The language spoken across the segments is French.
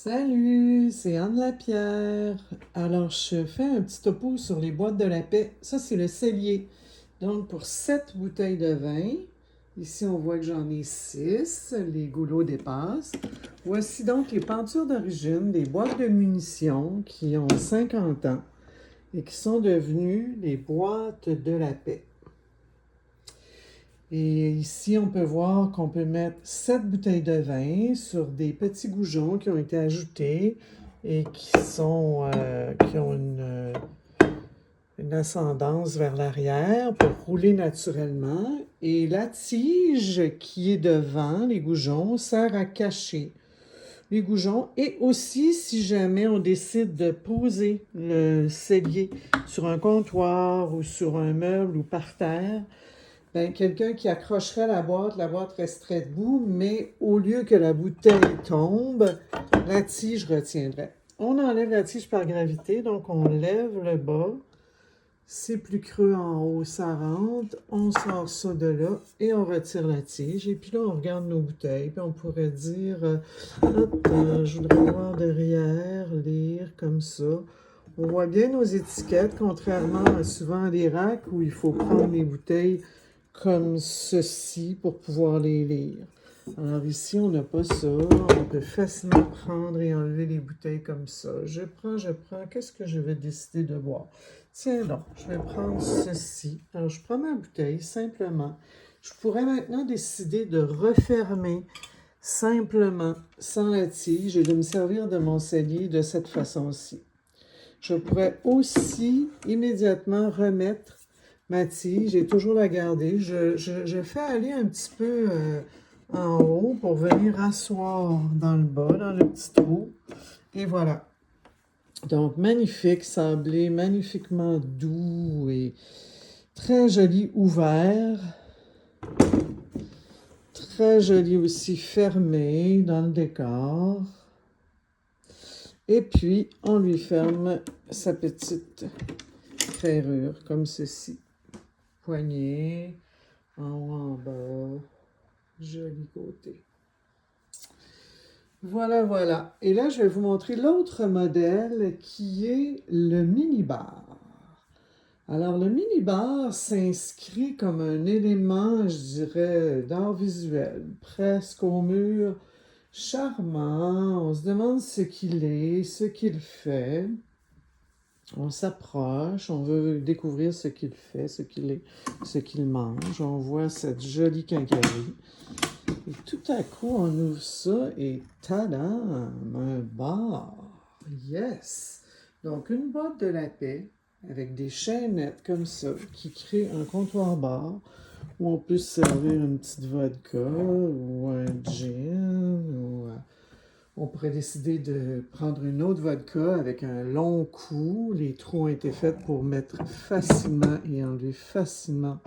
Salut, c'est Anne Lapierre. Alors, je fais un petit topo sur les boîtes de la paix. Ça, c'est le cellier. Donc, pour 7 bouteilles de vin, ici, on voit que j'en ai 6. Les goulots dépassent. Voici donc les pentures d'origine des boîtes de munitions qui ont 50 ans et qui sont devenues les boîtes de la paix. Et ici, on peut voir qu'on peut mettre 7 bouteilles de vin sur des petits goujons qui ont été ajoutés et qui ont une ascendance vers l'arrière pour rouler naturellement. Et la tige qui est devant les goujons sert à cacher les goujons. Et aussi, si jamais on décide de poser le cellier sur un comptoir ou sur un meuble ou par terre, ben, quelqu'un qui accrocherait la boîte resterait debout, mais au lieu que la bouteille tombe, la tige retiendrait. On enlève la tige par gravité, donc on lève le bas. C'est plus creux en haut, ça rentre. On sort ça de là et on retire la tige. Et puis là, on regarde nos bouteilles. Puis on pourrait dire, je voudrais voir derrière, lire comme ça. On voit bien nos étiquettes, contrairement à souvent des racks où il faut prendre les bouteilles comme ceci pour pouvoir les lire. Alors ici, on n'a pas ça. On peut facilement prendre et enlever les bouteilles comme ça. Je prends. Qu'est-ce que je vais décider de boire? Tiens donc, je vais prendre ceci. Alors, je prends ma bouteille simplement. Je pourrais maintenant décider de refermer simplement, sans la tige, et de me servir de mon cellier de cette façon-ci. Je pourrais aussi immédiatement remettre ma tige et toujours la garder. Je fais aller un petit peu en haut pour venir asseoir dans le bas, dans le petit trou. Et voilà. Donc, magnifique sablé, magnifiquement doux et très joli ouvert. Très joli aussi fermé dans le décor. Et puis, on lui ferme sa petite ferrure comme ceci. Poignée, en haut, en bas, joli côté. Voilà. Et là, je vais vous montrer l'autre modèle qui est le mini-bar. Alors, le mini-bar s'inscrit comme un élément, je dirais, d'art visuel, presque au mur, charmant. On se demande ce qu'il est, ce qu'il fait. On s'approche, on veut découvrir ce qu'il fait, ce qu'il est, ce qu'il mange. On voit cette jolie quincaillerie. Et tout à coup, on ouvre ça et tadam, un bar. Yes! Donc, une boîte de la paix avec des chaînettes comme ça qui crée un comptoir-bar où on peut se servir une petite vodka ou un gin ou on pourrait décider de prendre une autre vodka avec un long cou. Les trous ont été faits pour mettre facilement et enlever facilement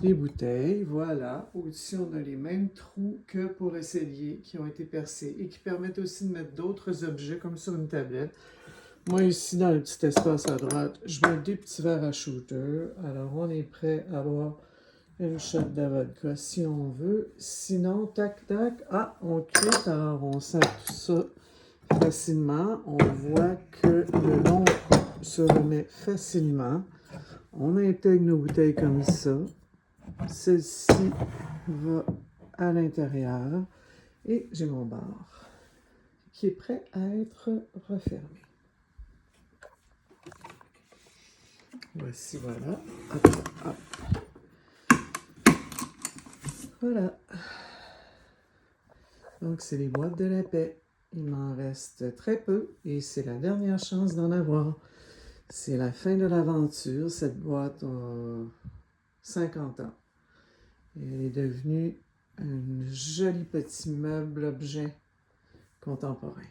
les bouteilles. Voilà. Au-dessus, on a les mêmes trous que pour le cellier qui ont été percés et qui permettent aussi de mettre d'autres objets comme sur une tablette. Moi, ici, dans le petit espace à droite, je mets des petits verres à shooter. Alors, on est prêt à boire une shot de vodka si on veut. Sinon, tac. Ah, on quitte. Alors, on sert tout ça facilement. On voit que le long se remet facilement. On intègre nos bouteilles comme ça. Celle-ci va à l'intérieur. Et j'ai mon bar qui est prêt à être refermé. Voici, voilà. Hop. Voilà. Donc, c'est les boîtes de la paix. Il m'en reste très peu et c'est la dernière chance d'en avoir. C'est la fin de l'aventure. Cette boîte a 50 ans. Et elle est devenue un joli petit meuble objet contemporain.